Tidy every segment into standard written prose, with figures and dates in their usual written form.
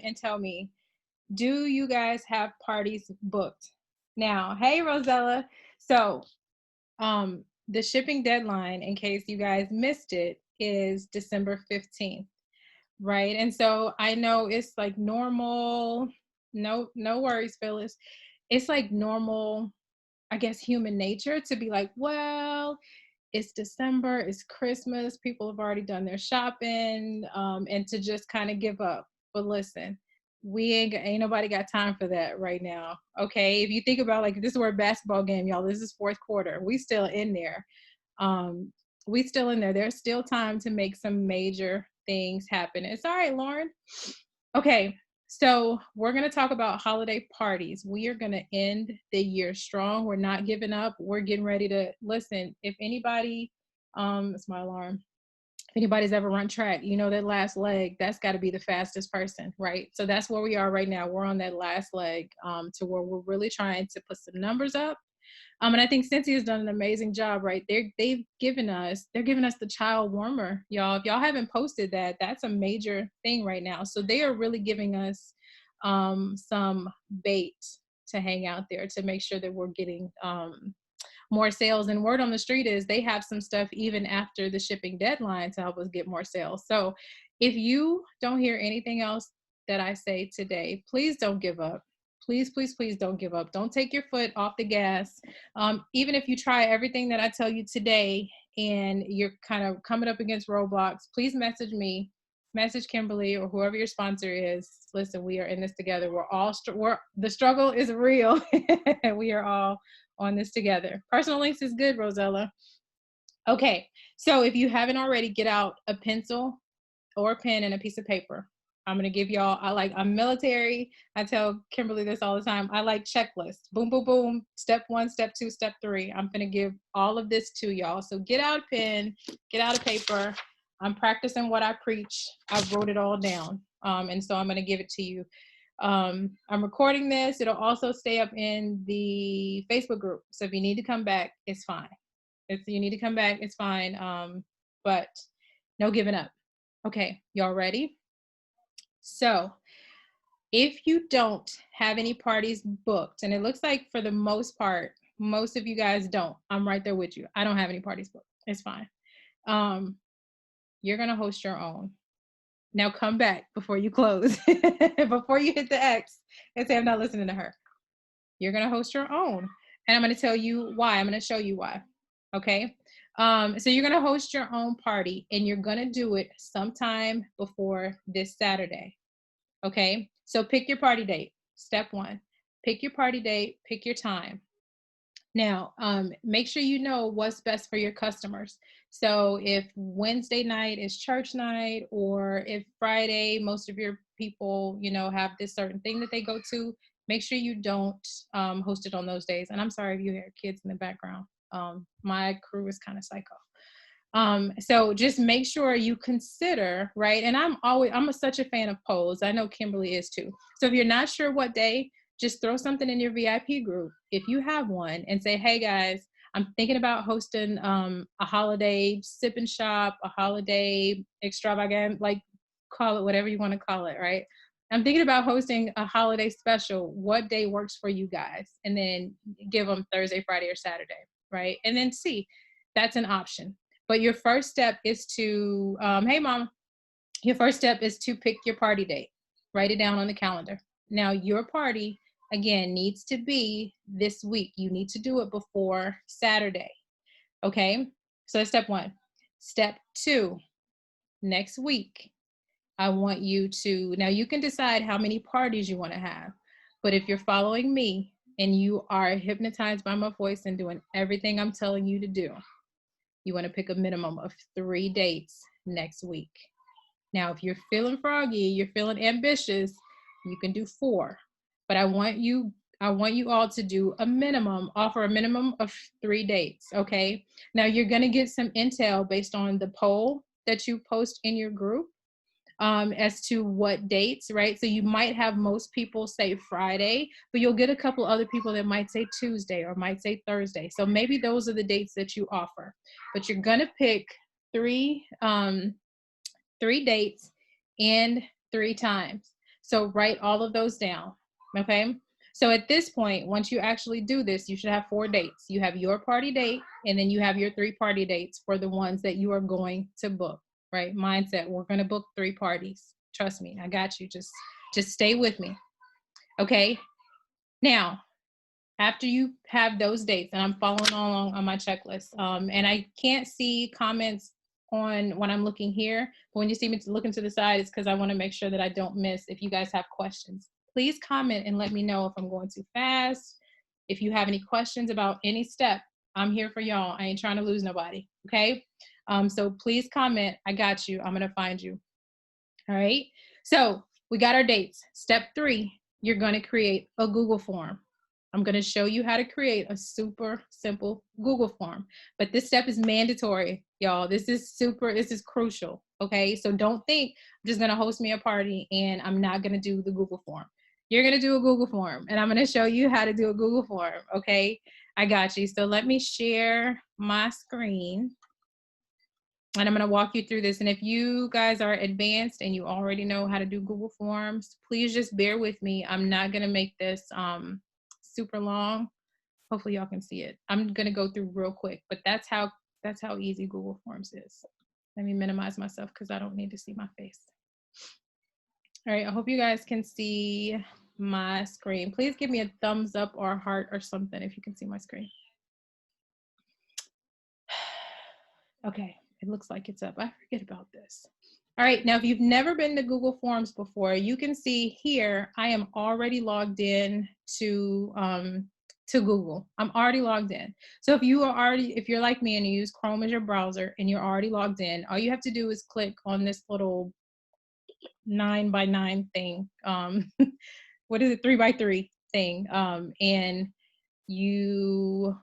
and tell me, do you guys have parties booked? Now, hey, Rosella. So, the shipping deadline, in case you guys missed it, is December 15th, right? And so I know it's like normal. No worries, Phyllis. It's like normal, I guess, human nature to be like, well, it's December, it's Christmas, people have already done their shopping, and to just kind of give up. But listen, we ain't nobody got time for that right now. Okay, if you think about, like, this is a basketball game, y'all. This is fourth quarter. We still in there. We still in there. There's still time to make some major things happen. It's all right, Lauren. Okay, so we're going to talk about holiday parties. We are going to end the year strong. We're not giving up. We're getting ready to listen. If anybody, it's my alarm. If anybody's ever run track, you know that last leg, that's got to be the fastest person, right? So that's where we are right now. We're on that last leg, to where we're really trying to put some numbers up. And I think Scentsy has done an amazing job, right? They're giving us the child warmer, y'all. If y'all haven't posted that, that's a major thing right now. So they are really giving us some bait to hang out there to make sure that we're getting more sales. And word on the street is they have some stuff even after the shipping deadline to help us get more sales. So if you don't hear anything else that I say today, please don't give up. Please, please, please don't give up. Don't take your foot off the gas. Even if you try everything that I tell you today and you're kind of coming up against roadblocks, please message me, message Kimberly, or whoever your sponsor is. Listen, we are in this together. The struggle is real. We are all on this together. Personal links is good, Rosella. Okay, so if you haven't already, get out a pencil or a pen and a piece of paper. I'm going to give y'all, I'm military. I tell Kimberly this all the time. I like checklists. Boom, boom, boom. Step 1, step 2, step 3. I'm going to give all of this to y'all. So get out a pen, get out a paper. I'm practicing what I preach. I wrote it all down. And so I'm going to give it to you. I'm recording this. It'll also stay up in the Facebook group. So if you need to come back, it's fine. If you need to come back, it's fine. But no giving up. Okay, y'all ready? So if you don't have any parties booked, and it looks like for the most part, most of you guys don't, I'm right there with you. I don't have any parties booked. It's fine. You're going to host your own. Now come back before you close, before you hit the X and say, I'm not listening to her. You're going to host your own. And I'm going to tell you why. I'm going to show you why. Okay. So you're going to host your own party, and you're going to do it sometime before this Saturday. Okay. So pick your party date. Step 1, pick your party date, pick your time. Now, make sure you know what's best for your customers. So if Wednesday night is church night, or if Friday, most of your people, have this certain thing that they go to, make sure you don't host it on those days. And I'm sorry if you hear kids in the background. My crew is kind of psycho. So just make sure you consider, right? And I'm such a fan of polls. I know Kimberly is too. So if you're not sure what day, just throw something in your VIP group, if you have one, and say, hey guys, I'm thinking about hosting a holiday sip and shop, a holiday extravagant, like call it whatever you want to call it, right? I'm thinking about hosting a holiday special. What day works for you guys? And then give them Thursday, Friday, or Saturday, right? And then see, that's an option. But your first step is to, hey mom, your first step is to pick your party date. Write it down on the calendar. Now your party, again, needs to be this week. You need to do it before Saturday. Okay, so that's step 1. Step 2, next week, I want you to, now you can decide how many parties you want to have, but if you're following me and you are hypnotized by my voice and doing everything I'm telling you to do, you want to pick a minimum of 3 dates next week. Now, if you're feeling froggy, you're feeling ambitious, you can do 4. But I want you all to do offer a minimum of 3 dates, okay? Now, you're going to get some intel based on the poll that you post in your group as to what dates, right? So you might have most people say Friday, but you'll get a couple other people that might say Tuesday or might say Thursday. So maybe those are the dates that you offer. But you're going to pick 3 dates and 3 times. So write all of those down, okay? So at this point, once you actually do this, you should have 4 dates. You have your party date, and then you have your 3 party dates for the ones that you are going to book, right? Mindset, we're going to book 3 parties. Trust me, I got you. Just stay with me, okay? Now, after you have those dates, and I'm following along on my checklist, and I can't see comments on when I'm looking here, but when you see me looking to the side, it's because I want to make sure that I don't miss. If you guys have questions, please comment and let me know if I'm going too fast. If you have any questions about any step, I'm here for y'all. I ain't trying to lose nobody, okay? So please comment. I got you. I'm going to find you. All right. So we got our dates. Step 3, you're going to create a Google form. I'm going to show you how to create a super simple Google form, but this step is mandatory, y'all. This is crucial. Okay. So don't think I'm just going to host me a party and I'm not going to do the Google form. You're going to do a Google form, and I'm going to show you how to do a Google form. Okay. I got you. So let me share my screen, and I'm going to walk you through this. And if you guys are advanced and you already know how to do Google Forms, please just bear with me. I'm not going to make this super long. Hopefully y'all can see it. I'm going to go through real quick, but that's how easy Google Forms is. Let me minimize myself because I don't need to see my face. All right, I hope you guys can see my screen. Please give me a thumbs up or a heart or something if you can see my screen. Okay, it looks like it's up. I forget about this. All right, now if you've never been to Google Forms before, you can see here, I am already logged in to Google. I'm already logged in. So if you're like me and you use Chrome as your browser and you're already logged in, all you have to do is click on this little 9x9 thing. What is it? 3x3 thing. And you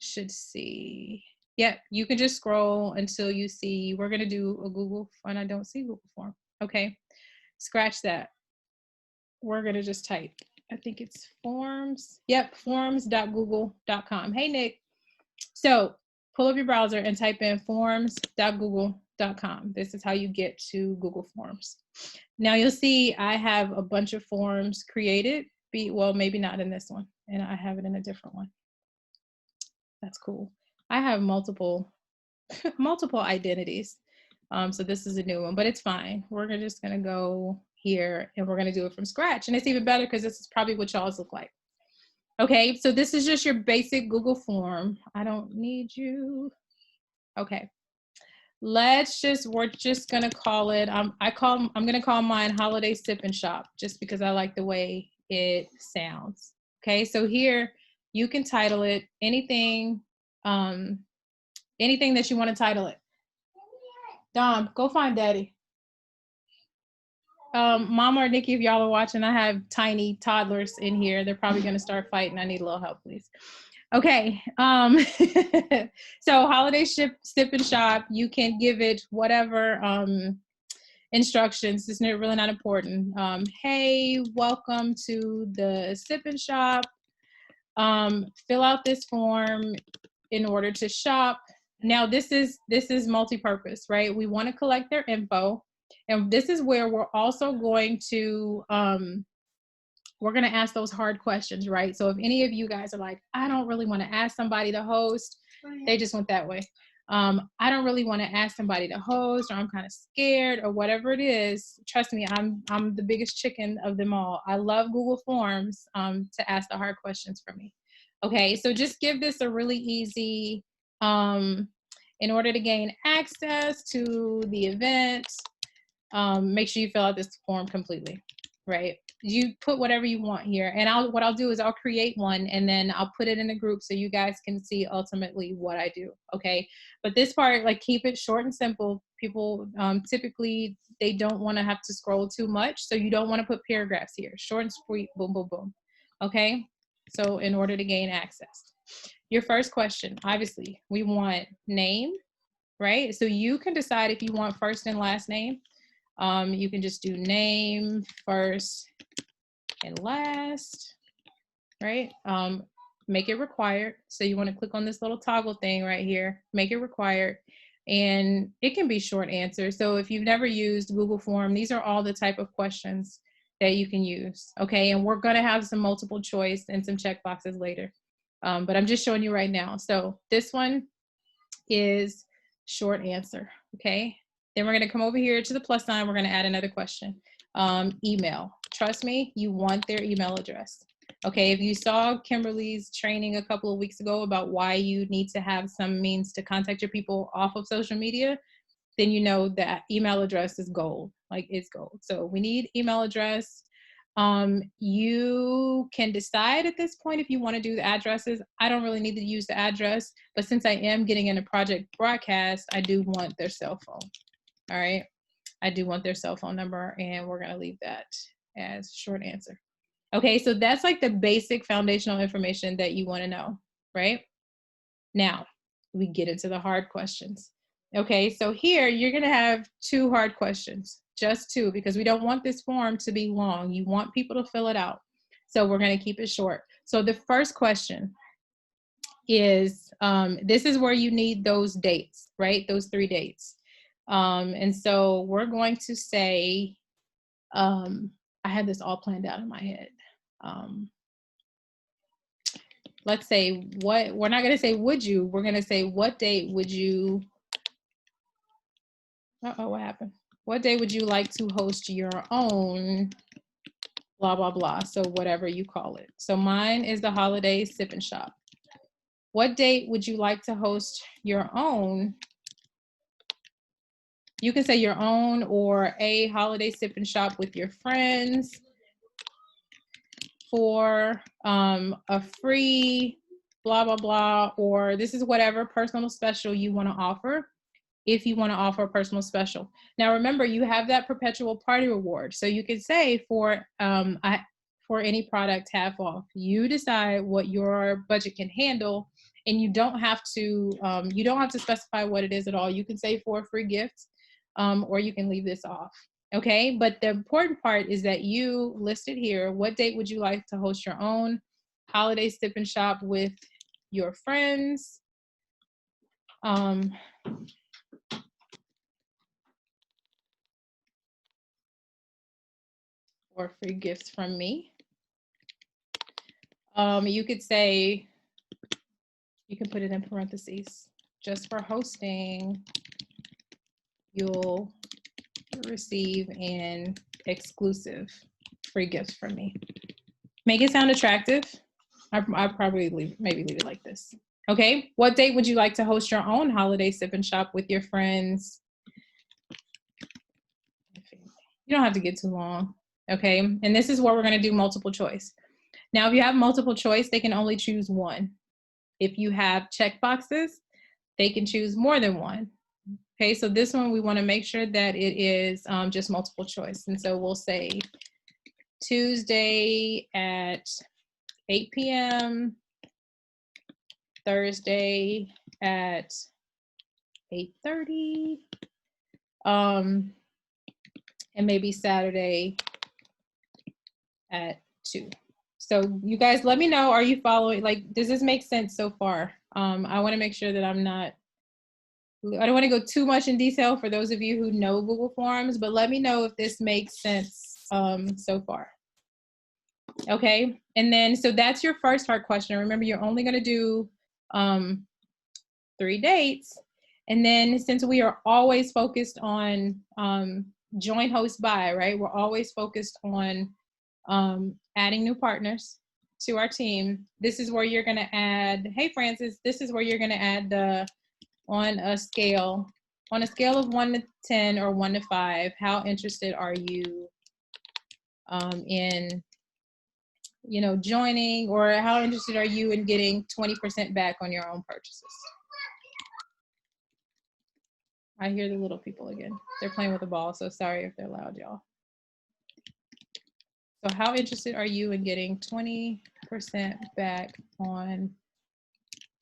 should see. Yeah, you can just scroll until you see, we're going to do a Google, and I don't see Google Form. Okay, scratch that. We're going to just type, I think it's forms. Yep, forms.google.com. Hey, Nick. So pull up your browser and type in forms.google.com. This is how you get to Google Forms. Now you'll see I have a bunch of forms created. Well, maybe not in this one, and I have it in a different one. That's cool. I have multiple identities. So this is a new one, but it's fine. We're just gonna go here and we're gonna do it from scratch. And it's even better because this is probably what y'all's look like. Okay, so this is just your basic Google form. I don't need you. Okay. We're just gonna call it, I'm gonna call mine Holiday Sip and Shop, just because I like the way it sounds. Okay, so here you can title it anything that you want to title it. Dom, go find daddy. Mama or Nikki, if y'all are watching, I have tiny toddlers in here. They're probably going to start fighting. I need a little help, please. Okay. So holiday sip and shop, you can give it whatever instructions. It's really not important. Hey, welcome to the sip and shop. Fill out this form in order to shop. Now this is multi-purpose, right? We want to collect their info, and this is where we're also going to we're going to ask those hard questions, right? So if any of you guys are like, I don't really want to ask somebody to host, they just went that way. I don't really want to ask somebody to host, or I'm kind of scared, or whatever it is. Trust me, I'm the biggest chicken of them all. I love Google Forms to ask the hard questions for me. Okay, so just give this a really easy, in order to gain access to the event, make sure you fill out this form completely, right? You put whatever you want here, and what I'll do is I'll create one, and then I'll put it in a group so you guys can see ultimately what I do. Okay, but this part, like, keep it short and simple. People typically, they don't want to have to scroll too much, so you don't want to put paragraphs here. Short and sweet, boom, boom, boom. Okay, so in order to gain access, your first question, obviously we want name, right? So you can decide if you want first and last name. You can just do name, first and last, right? Make it required. So you want to click on this little toggle thing right here, make it required, and it can be short answers. So if you've never used Google Form, these are all the type of questions that you can use. Okay, and we're going to have some multiple choice and some check boxes later. But I'm just showing you right now. So this one is short answer. Okay, then we're going to come over here to the plus sign. We're going to add another question. Email. Trust me, you want their email address. Okay, if you saw Kimberly's training a couple of weeks ago about why you need to have some means to contact your people off of social media, then you know that email address is gold, like it's gold. So we need email address. You can decide at this point if you want to do the addresses. I don't really need to use the address, but since I am getting in a project broadcast, I do want their cell phone. All right, I do want their cell phone number, and we're going to leave that as short answer. Okay, so that's like the basic foundational information that you want to know, right? Now, we get into the hard questions. Okay, so here you're going to have 2 hard questions, just 2, because we don't want this form to be long. You want people to fill it out. So we're going to keep it short. So the first question is, this is where you need those dates, right? Those 3 dates. And so we're going to say, I had this all planned out in my head. Let's say what, we're not going to say would you, we're going to say what date would you, what happened? What day would you like to host your own blah, blah, blah. So whatever you call it. So mine is the holiday sip and shop. What date would you like to host your own? You can say your own or a holiday sip and shop with your friends for a free blah, blah, blah, or this is whatever personal special you want to offer. If you want to offer a personal special. Now, remember, you have that perpetual party reward. So you could say for any product half off, you decide what your budget can handle, and you don't have to specify what it is at all. You can say for a free gift, or you can leave this off. Okay, but the important part is that you listed here, what date would you like to host your own holiday sip and shop with your friends? Or free gifts from me. You could say, you can put it in parentheses, just for hosting, you'll receive an exclusive free gift from me. Make it sound attractive. I'd probably maybe leave it like this. Okay, what date would you like to host your own holiday sip and shop with your friends? You don't have to get too long. Okay, and this is where we're going to do multiple choice. Now, if you have multiple choice, they can only choose one. If you have check boxes, they can choose more than one. Okay, so this one we want to make sure that it is just multiple choice. And so we'll say Tuesday at 8 p.m., Thursday at 8:30, and maybe Saturday at 2. So you guys let me know, are you following? Like, does this make sense so far? I want to make sure that I don't want to go too much in detail for those of you who know Google Forms, but let me know if this makes sense so far. Okay, and then so that's your first hard question. Remember, you're only going to do 3 dates. And then since we are always focused on join host by, right? We're always focused on adding new partners to our team. This is where you're going to add, hey Francis, this is where you're going to add the, on a scale of 1 to 10 or 1 to 5, how interested are you in, you know, joining, or how interested are you in getting 20% back on your own purchases? I hear the little people again. They're playing with the ball, so sorry if they're loud, y'all. So how interested are you in getting 20% back on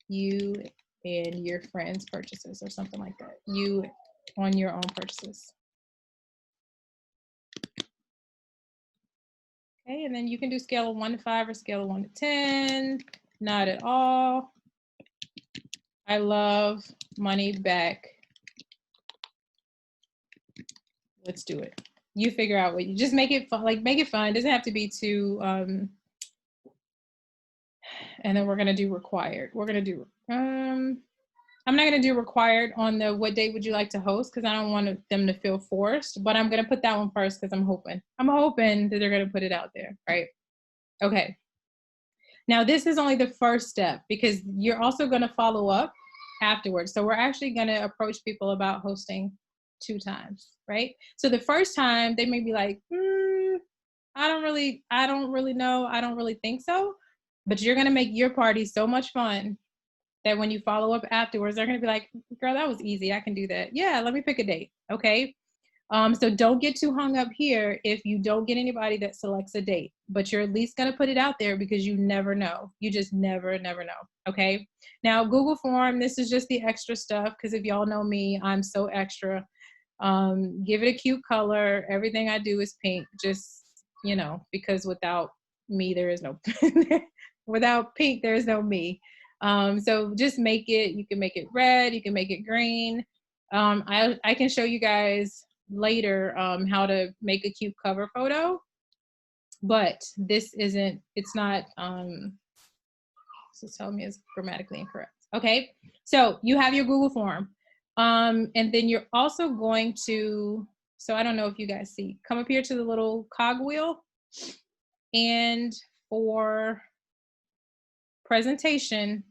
you and your friends' purchases, or something like that? You on your own purchases. Okay, and then you can do scale of 1 to 5 or scale of 1 to 10. Not at all. I love money back. Let's do it. You figure out what you just make it fun, like make it fun. It doesn't have to be too and then we're gonna do required. We're gonna do I'm not gonna do required on the what day would you like to host because I don't want them to feel forced, but I'm gonna put that one first because I'm hoping that they're gonna put it out there, right? Okay. Now this is only the first step because you're also gonna follow up afterwards. So we're actually gonna approach people about hosting 2 times, right? So the first time they may be like, I don't really know. I don't really think so. But you're gonna make your party so much fun that when you follow up afterwards, they're gonna be like, girl, that was easy. I can do that. Yeah, let me pick a date. Okay. So don't get too hung up here if you don't get anybody that selects a date, but you're at least gonna put it out there because you never know. You just never know. Okay. Now Google Form, this is just the extra stuff because if y'all know me, I'm so extra. Give it a cute color. Everything I do is pink, just, you know, because without me, there is no, without pink, there's no me. So just make it, you can make it red, you can make it green. I can show you guys later how to make a cute cover photo, but this isn't, it's not, so tell me it's grammatically incorrect. Okay, so you have your Google form. And then you're also going to, so I don't know if you guys see, come up here to the little cogwheel, and for presentation,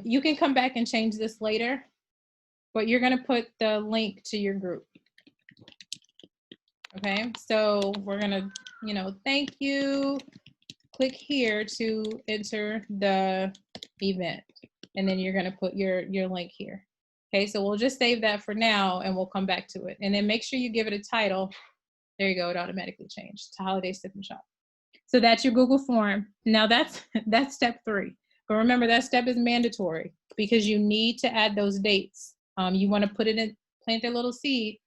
you can come back and change this later, but you're gonna put the link to your group. Okay, so we're gonna, you know, thank you, click here to enter the event, and then you're gonna put your link here. Okay, so we'll just save that for now and we'll come back to it. And then make sure you give it a title. There you go, it automatically changed to Holiday Sip and Shop. So that's your Google form. Now that's step 3. But remember that step is mandatory because you need to add those dates. You want to put it in, plant a little seed.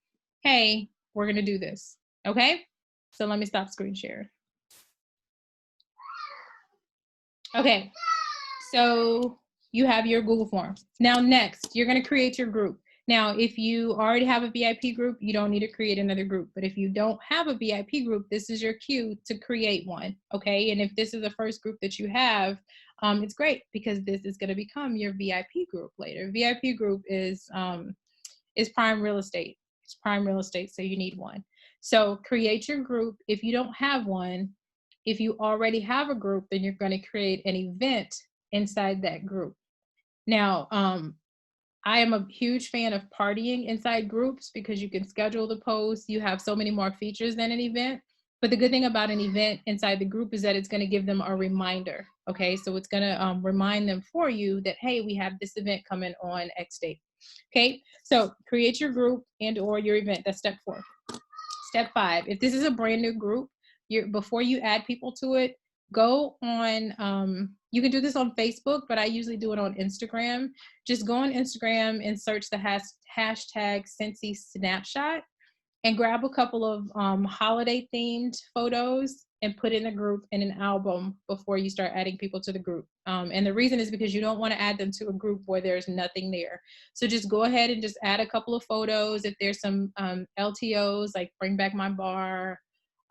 Hey, we're gonna do this. Okay? So let me stop screen sharing. Okay, so you have your Google form. Now next, you're gonna create your group. Now, if you already have a VIP group, you don't need to create another group. But if you don't have a VIP group, this is your cue to create one, okay? And if this is the first group that you have, it's great because this is gonna become your VIP group later. VIP group is prime real estate. It's prime real estate, so you need one. So create your group. If you don't have one, if you already have a group, then you're gonna create an event inside that group. Now, I am a huge fan of partying inside groups because you can schedule the posts. You have so many more features than an event. But the good thing about an event inside the group is that it's going to give them a reminder. Okay, so it's going to remind them for you that, hey, we have this event coming on X date. Okay, so create your group and or your event. That's step 4. Step 5, if this is a brand new group, before you add people to it, go on, you can do this on Facebook, but I usually do it on Instagram. Just go on Instagram and search the hashtag Scentsy Snapshot and grab a couple of holiday themed photos and put in a group in an album before you start adding people to the group. And the reason is because you don't want to add them to a group where there's nothing there. So just go ahead and just add a couple of photos. If there's some LTOs like Bring Back My Bar,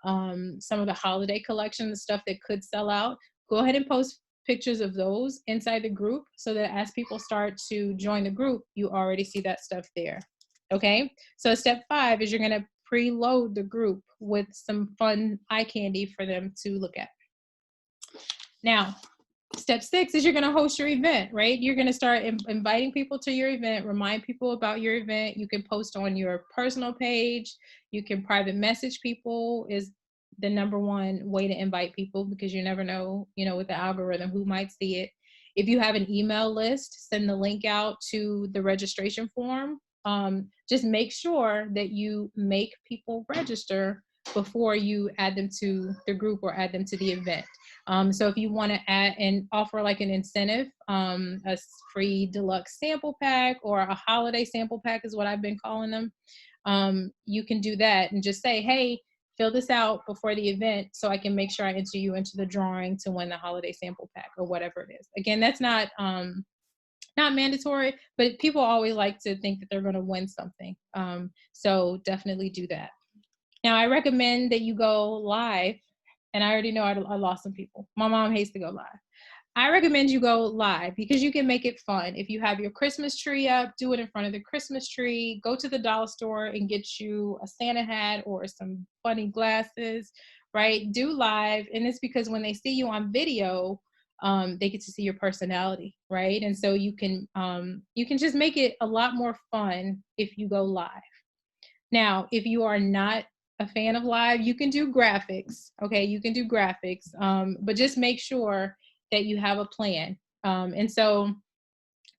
some of the holiday collection, the stuff that could sell out, go ahead and post pictures of those inside the group so that as people start to join the group, you already see that stuff there. Okay, so step 5 is you're going to preload the group with some fun eye candy for them to look at. Now, step 6 is you're going to host your event, right? You're going to start inviting people to your event, remind people about your event. You can post on your personal page. You can private message people is the #1 way to invite people because you never know, you know, with the algorithm, who might see it. If you have an email list, send the link out to the registration form. Just make sure that you make people register before you add them to the group or add them to the event. So if you want to add and offer like an incentive, a free deluxe sample pack or a holiday sample pack is what I've been calling them. You can do that and just say, hey, fill this out before the event so I can make sure I enter you into the drawing to win the holiday sample pack or whatever it is. Again, that's not mandatory, but people always like to think that they're going to win something. So definitely do that. Now, I recommend that you go live, and I already know I lost some people. My mom hates to go live. I recommend you go live because you can make it fun. If you have your Christmas tree up, do it in front of the Christmas tree. Go to the dollar store and get you a Santa hat or some funny glasses, right? Do live. And it's because when they see you on video, they get to see your personality, right? And so you can just make it a lot more fun if you go live. Now, if you are not a fan of live, you can do graphics. Okay, you can do graphics, but just make sure that you have a plan. And so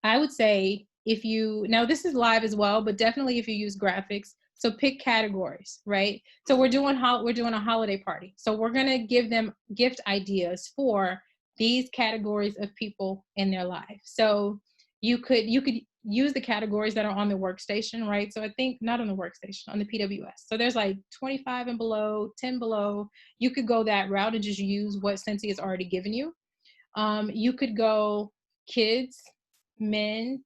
I would say if you, now this is live as well, but definitely if you use graphics, so pick categories, right? So we're doing a holiday party. So we're gonna give them gift ideas for these categories of people in their life. So you could use the categories that are on the workstation, right? So I think not on the workstation, on the PWS. So there's like 25 and below, 10 below. You could go that route and just use what Scentsy has already given you. You could go kids, men,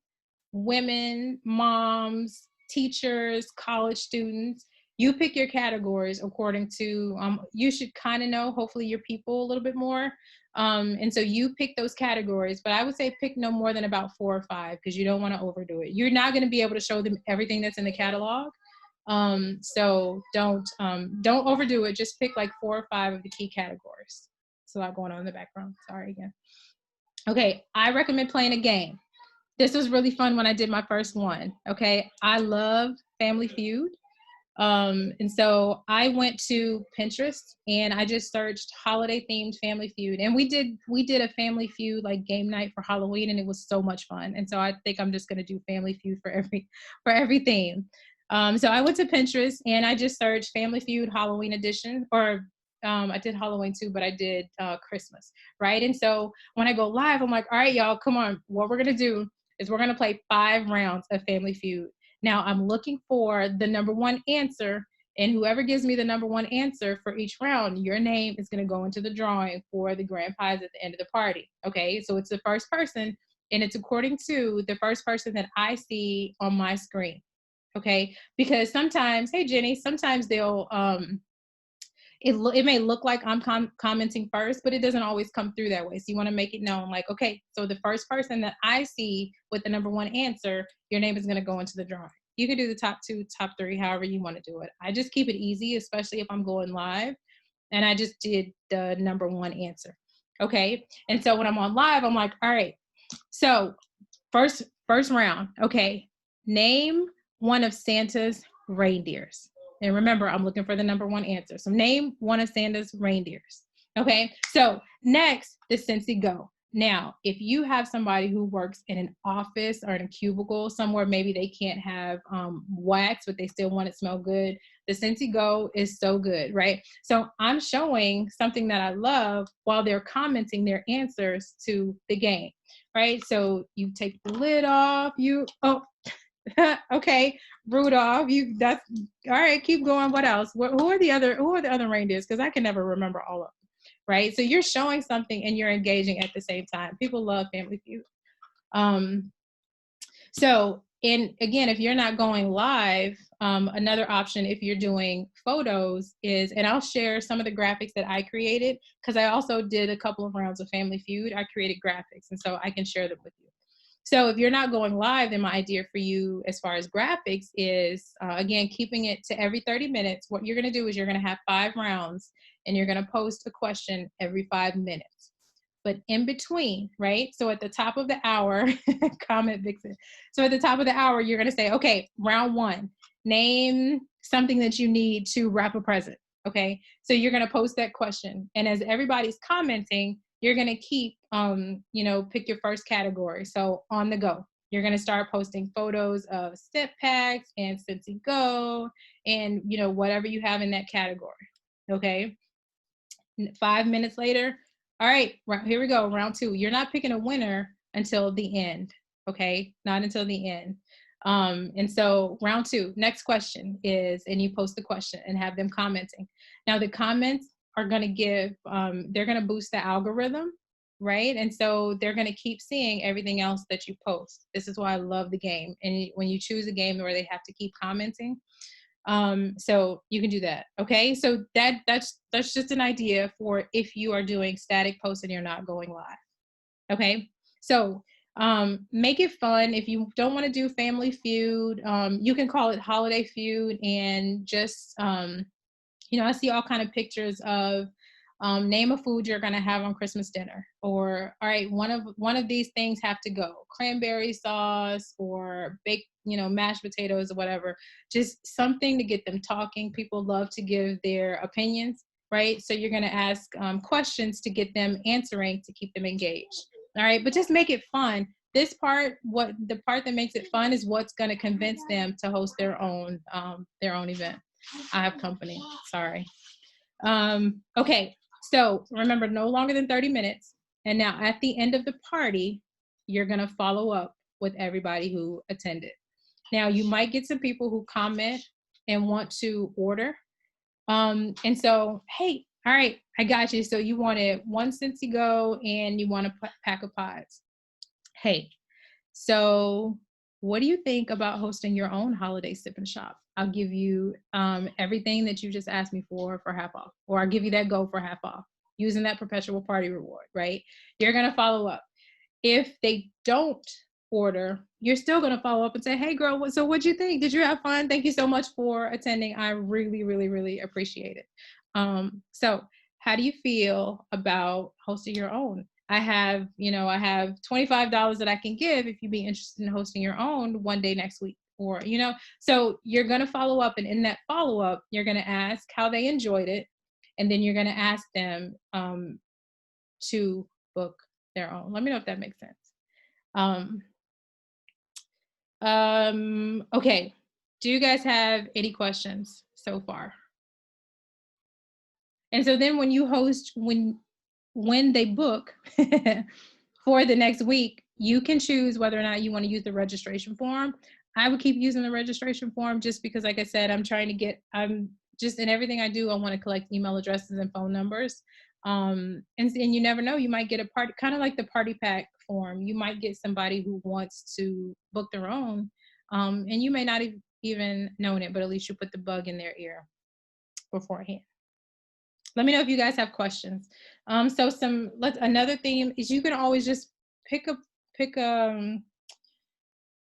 women, moms, teachers, college students. You pick your categories according to, you should kind of know, hopefully, your people a little bit more. And so you pick those categories, but I would say pick no more than about 4 or 5 because you don't want to overdo it. You're not going to be able to show them everything that's in the catalog. So don't overdo it. Just pick like 4 or 5 of the key categories. It's a lot going on in the background. Sorry again. Okay, I recommend playing a game. This was really fun when I did my first one. Okay, I love Family Feud. And so I went to Pinterest and I just searched holiday themed Family Feud, and we did a Family Feud like game night for Halloween, and it was so much fun. And so I think I'm just gonna do Family Feud for every theme. So I went to Pinterest and I just searched Family Feud Halloween edition, or I did Halloween too, but I did Christmas, right? And so when I go live, I'm like, all right, y'all, come on. What we're gonna do is we're gonna play 5 rounds of Family Feud. Now I'm looking for the number 1 answer, and whoever gives me the number 1 answer for each round, your name is gonna go into the drawing for the grand prize at the end of the party. Okay, so it's the first person, and it's according to the first person that I see on my screen. Okay, because sometimes, hey Jenny, sometimes they'll it may look like I'm commenting first, but it doesn't always come through that way. So you want to make it known, like, okay, so the first person that I see with the number 1 answer, your name is going to go into the drawing. You can do the top 2, top 3, however you want to do it. I just keep it easy, especially if I'm going live. And I just did the number 1 answer. Okay. And so when I'm on live, I'm like, all right, so first round. Okay. Name one of Santa's reindeers. And remember, I'm looking for the number 1 answer. So name one of Santa's reindeers. Okay, so next, the Scentsy Go. Now, if you have somebody who works in an office or in a cubicle somewhere, maybe they can't have wax, but they still want it to smell good, the Scentsy Go is so good, right? So I'm showing something that I love while they're commenting their answers to the game, right? So you take the lid off, okay, Rudolph, that's all right. Keep going. What else? Who are the other reindeers? Because I can never remember all of them. Right. So you're showing something and you're engaging at the same time. People love Family Feud. So, and again, if you're not going live, another option if you're doing photos is, and I'll share some of the graphics that I created because I also did a couple of rounds of Family Feud. I created graphics, and so I can share them with you. So if you're not going live, then my idea for you as far as graphics is, again, keeping it to every 30 minutes. What you're going to do is you're going to have 5 rounds, and you're going to post a question every 5 minutes. But in between, right? So at the top of the hour, comment Vixen. So at the top of the hour, you're going to say, okay, round 1, name something that you need to wrap a present. Okay. So you're going to post that question. And as everybody's commenting, you're going to keep, pick your first category. So on the go, you're going to start posting photos of scent packs and Scentsy Go and, whatever you have in that category. Okay. 5 minutes later, all right, here we go, round 2. You're not picking a winner until the end. Okay, not until the end. And so round 2, next question is, and you post the question and have them commenting. Now the comments are going to give, they're going to boost the algorithm, right? And so they're going to keep seeing everything else that you post. This is why I love the game. And when you choose a game where they have to keep commenting, So you can do that. Okay. So that's just an idea for if you are doing static posts and you're not going live. Okay. So make it fun. If you don't want to do family feud, you can call it holiday feud and just I see all kind of pictures of name a food you're going to have on Christmas dinner, or all right, one of these things have to go: cranberry sauce or baked, mashed potatoes or whatever. Just something to get them talking. People love to give their opinions, right? So you're going to ask questions to get them answering to keep them engaged. All right, but just make it fun. This part, what the part that makes it fun is what's going to convince them to host their own event. I have company. Sorry. Okay. So remember, no longer than 30 minutes. And now at the end of the party, you're going to follow up with everybody who attended. Now you might get some people who comment and want to order. And so, hey, all right, I got you. So you wanted one Scentsy Go and you want a pack of pods. Hey, so what do you think about hosting your own holiday sip and shop? I'll give you everything that you just asked me for half off, or I'll give you that go for half off using that perpetual party reward, right? You're going to follow up. If they don't order, you're still going to follow up and say, hey girl, so what'd you think? Did you have fun? Thank you so much for attending. I really, really, really appreciate it. So how do you feel about hosting your own? I have $25 that I can give if you'd be interested in hosting your own one day next week. Or, so you're going to follow up. And in that follow up, you're going to ask how they enjoyed it. And then you're going to ask them to book their own. Let me know if that makes sense. Okay. Do you guys have any questions so far? And so then when you host, when they book for the next week, you can choose whether or not you want to use the registration form. I would keep using the registration form just because, like I said, I'm just in everything I do, I want to collect email addresses and phone numbers. And you never know, you might get a party, kind of like the party pack form. You might get somebody who wants to book their own, and you may not even known it, but at least you put the bug in their ear beforehand. Let me know if you guys have questions. So another theme is you can always just pick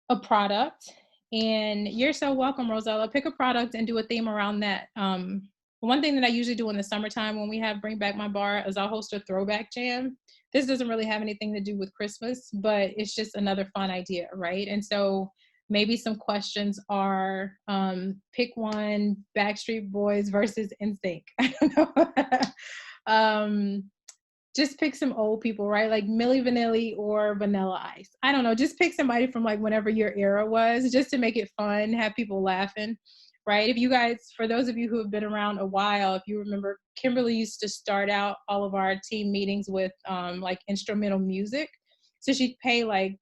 a product, and you're so welcome, Rosella. Pick a product and do a theme around that. One thing that I usually do in the summertime when we have Bring Back My Bar is I'll host a throwback jam. This doesn't really have anything to do with Christmas, but it's just another fun idea, right? And so maybe some questions are pick one: Backstreet Boys versus NSYNC. I don't know. Just pick some old people, right? Like Milli Vanilli or Vanilla Ice. I don't know. Just pick somebody from like whenever your era was, just to make it fun, have people laughing, right? If you guys, for those of you who have been around a while, if you remember, Kimberly used to start out all of our team meetings with like instrumental music. So she'd play like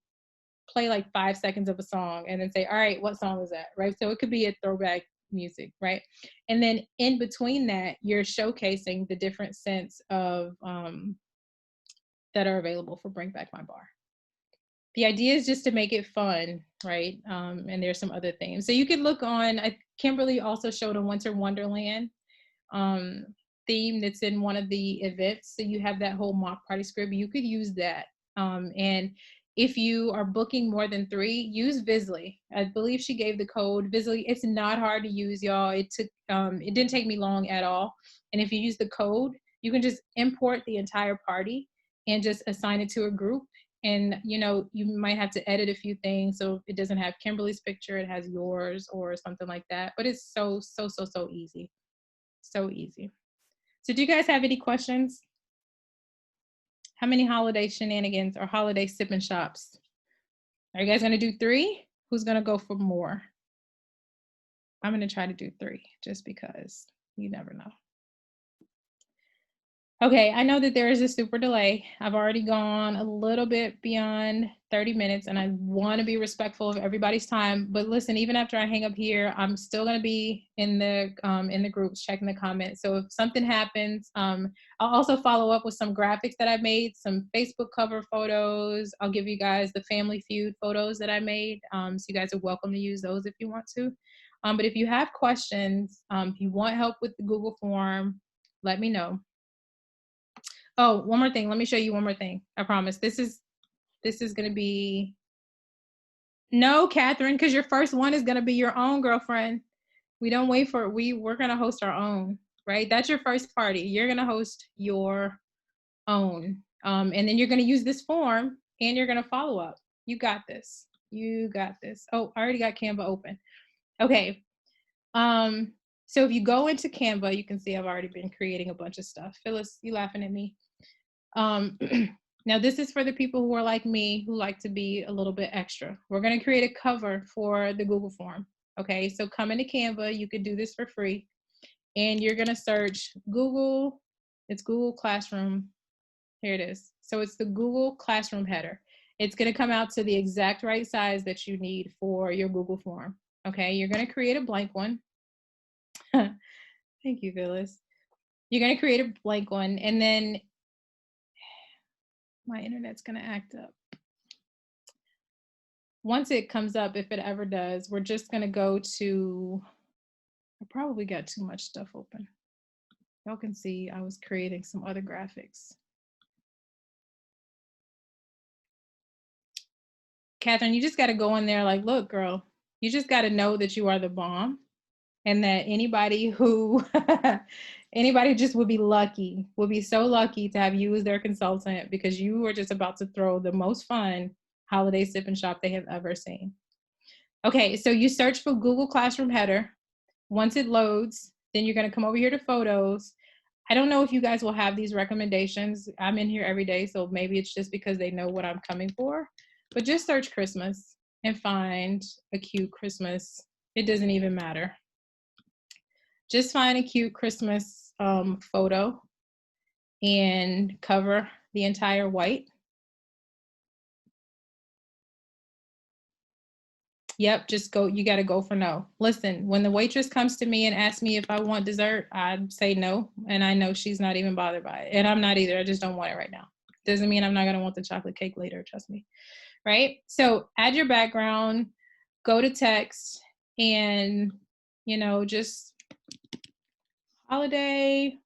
5 seconds of a song and then say, all right, what song is that, right? So it could be a throwback music, right? And then in between that, you're showcasing the different scents of that are available for Bring Back My Bar. The idea is just to make it fun, right? And there's some other themes. So you could look on, Kimberly also showed a Winter Wonderland theme that's in one of the events. So you have that whole mock party script. You could use that. And if you are booking more than 3, use Visly. I believe she gave the code Visly. It's not hard to use, y'all. It didn't take me long at all. And if you use the code, you can just import the entire party and just assign it to a group. And you might have to edit a few things, so it doesn't have Kimberly's picture, it has yours or something like that. But it's so easy. So easy. So do you guys have any questions? How many holiday shenanigans or holiday sip and shops? Are you guys gonna do 3? Who's gonna go for more? I'm gonna try to do 3 just because you never know. Okay, I know that there is a super delay. I've already gone a little bit beyond 30 minutes and I want to be respectful of everybody's time. But listen, even after I hang up here, I'm still going to be in the groups checking the comments. So if something happens, I'll also follow up with some graphics that I made, some Facebook cover photos. I'll give you guys the Family Feud photos that I made. So you guys are welcome to use those if you want to. But if you have questions, if you want help with the Google form, let me know. Oh, one more thing. Let me show you one more thing. I promise. This is going to be, no, Catherine, because your first one is going to be your own, girlfriend. We don't wait for, we're going to host our own, right? That's your first party. You're going to host your own. And then you're going to use this form and you're going to follow up. You got this. You got this. Oh, I already got Canva open. Okay. So if you go into Canva, you can see I've already been creating a bunch of stuff. Phyllis, you laughing at me? Now this is for the people who are like me, who like to be a little bit extra. We're going to create a cover for the Google form. Okay, so come into Canva. You could do this for free, and you're going to search Google. It's Google Classroom. Here it is. So it's the Google Classroom header. It's going to come out to the exact right size that you need for your Google form. Okay, you're going to create a blank one. Thank you, Phyllis. You're going to create a blank one, and then my internet's going to act up. Once it comes up, if it ever does, we're just going to go to, I probably got too much stuff open. Y'all can see I was creating some other graphics. Catherine, you just got to go in there like, look, girl, you just got to know that you are the bomb, and that anybody who just would be lucky, would be so lucky to have you as their consultant, because you are just about to throw the most fun holiday sip and shop they have ever seen. Okay, so you search for Google Classroom header. Once it loads, then you're going to come over here to photos. I don't know if you guys will have these recommendations. I'm in here every day, so maybe it's just because they know what I'm coming for. But just search Christmas and find a cute Christmas. It doesn't even matter. Just find a cute Christmas photo and cover the entire white. Yep, just go. You got to go for no. Listen, when the waitress comes to me and asks me if I want dessert, I say no. And I know she's not even bothered by it. And I'm not either. I just don't want it right now. Doesn't mean I'm not going to want the chocolate cake later. Trust me. Right? So add your background, go to text, and, you know, just holiday.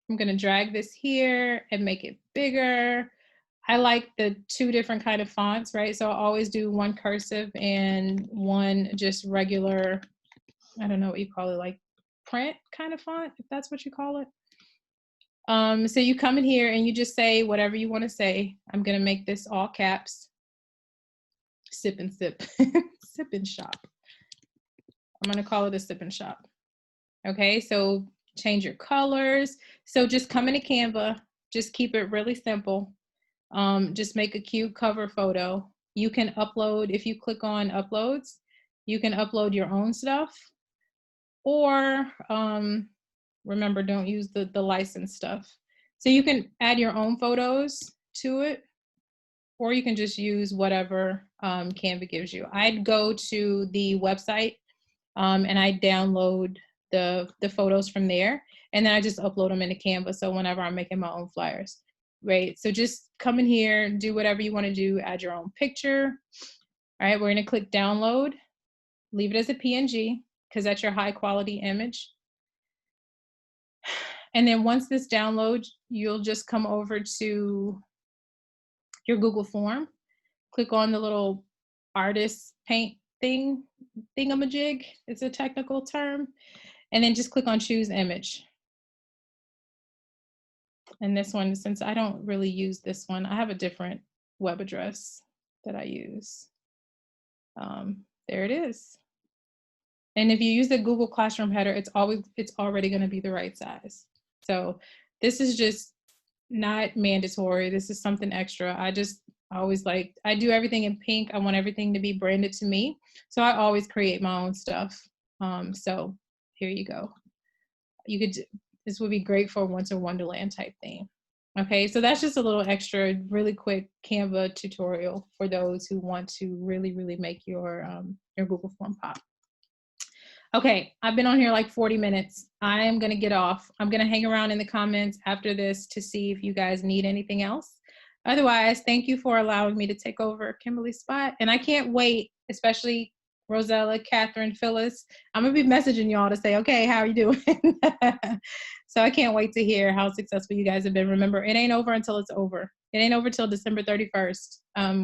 I'm going to drag this here and make it bigger. I like the two different kind of fonts, right? So I always do one cursive and one just regular, I don't know what you call it, like print kind of font, if that's what you call it. So you come in here and you just say whatever you want to say. I'm going to make this all caps. Sip and sip. Sip and shop. I'm going to call it a sip and shop. Okay, so change your colors. So just come into Canva. Just keep it really simple. Just make a cute cover photo. You can upload, if you click on uploads, you can upload your own stuff, or remember, don't use the licensed stuff. So you can add your own photos to it, or you can just use whatever Canva gives you. I'd go to the website and I download the photos from there, and then I just upload them into Canva. So whenever I'm making my own flyers. Right, so just come in here, do whatever you want to do, add your own picture. All right, we're going to click download, leave it as a PNG because that's your high quality image. And then once this downloads, you'll just come over to your Google form, click on the little artist paint thingamajig, it's a technical term, and then just click on choose image. And this one, since I don't really use this one, I have a different web address that I use. There it is. And if you use the Google Classroom header, it's already going to be the right size. So this is just not mandatory. This is something extra. I always I do everything in pink. I want everything to be branded to me. So I always create my own stuff. So here you go. This would be great for a Winter Wonderland type theme. Okay, so that's just a little extra, really quick Canva tutorial for those who want to really, really make your Google form pop. Okay, I've been on here like 40 minutes. I am gonna get off. I'm gonna hang around in the comments after this to see if you guys need anything else. Otherwise, thank you for allowing me to take over Kimberly's spot. And I can't wait, especially Rosella, Catherine, Phyllis. I'm going to be messaging y'all to say, okay, how are you doing? So I can't wait to hear how successful you guys have been. Remember, it ain't over until it's over. It ain't over till December 31st,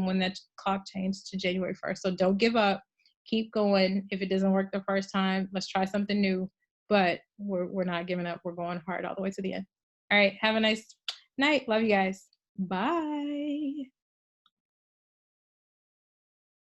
when that clock changed to January 1st. So don't give up. Keep going. If it doesn't work the first time, let's try something new. But we're not giving up. We're going hard all the way to the end. All right. Have a nice night. Love you guys. Bye.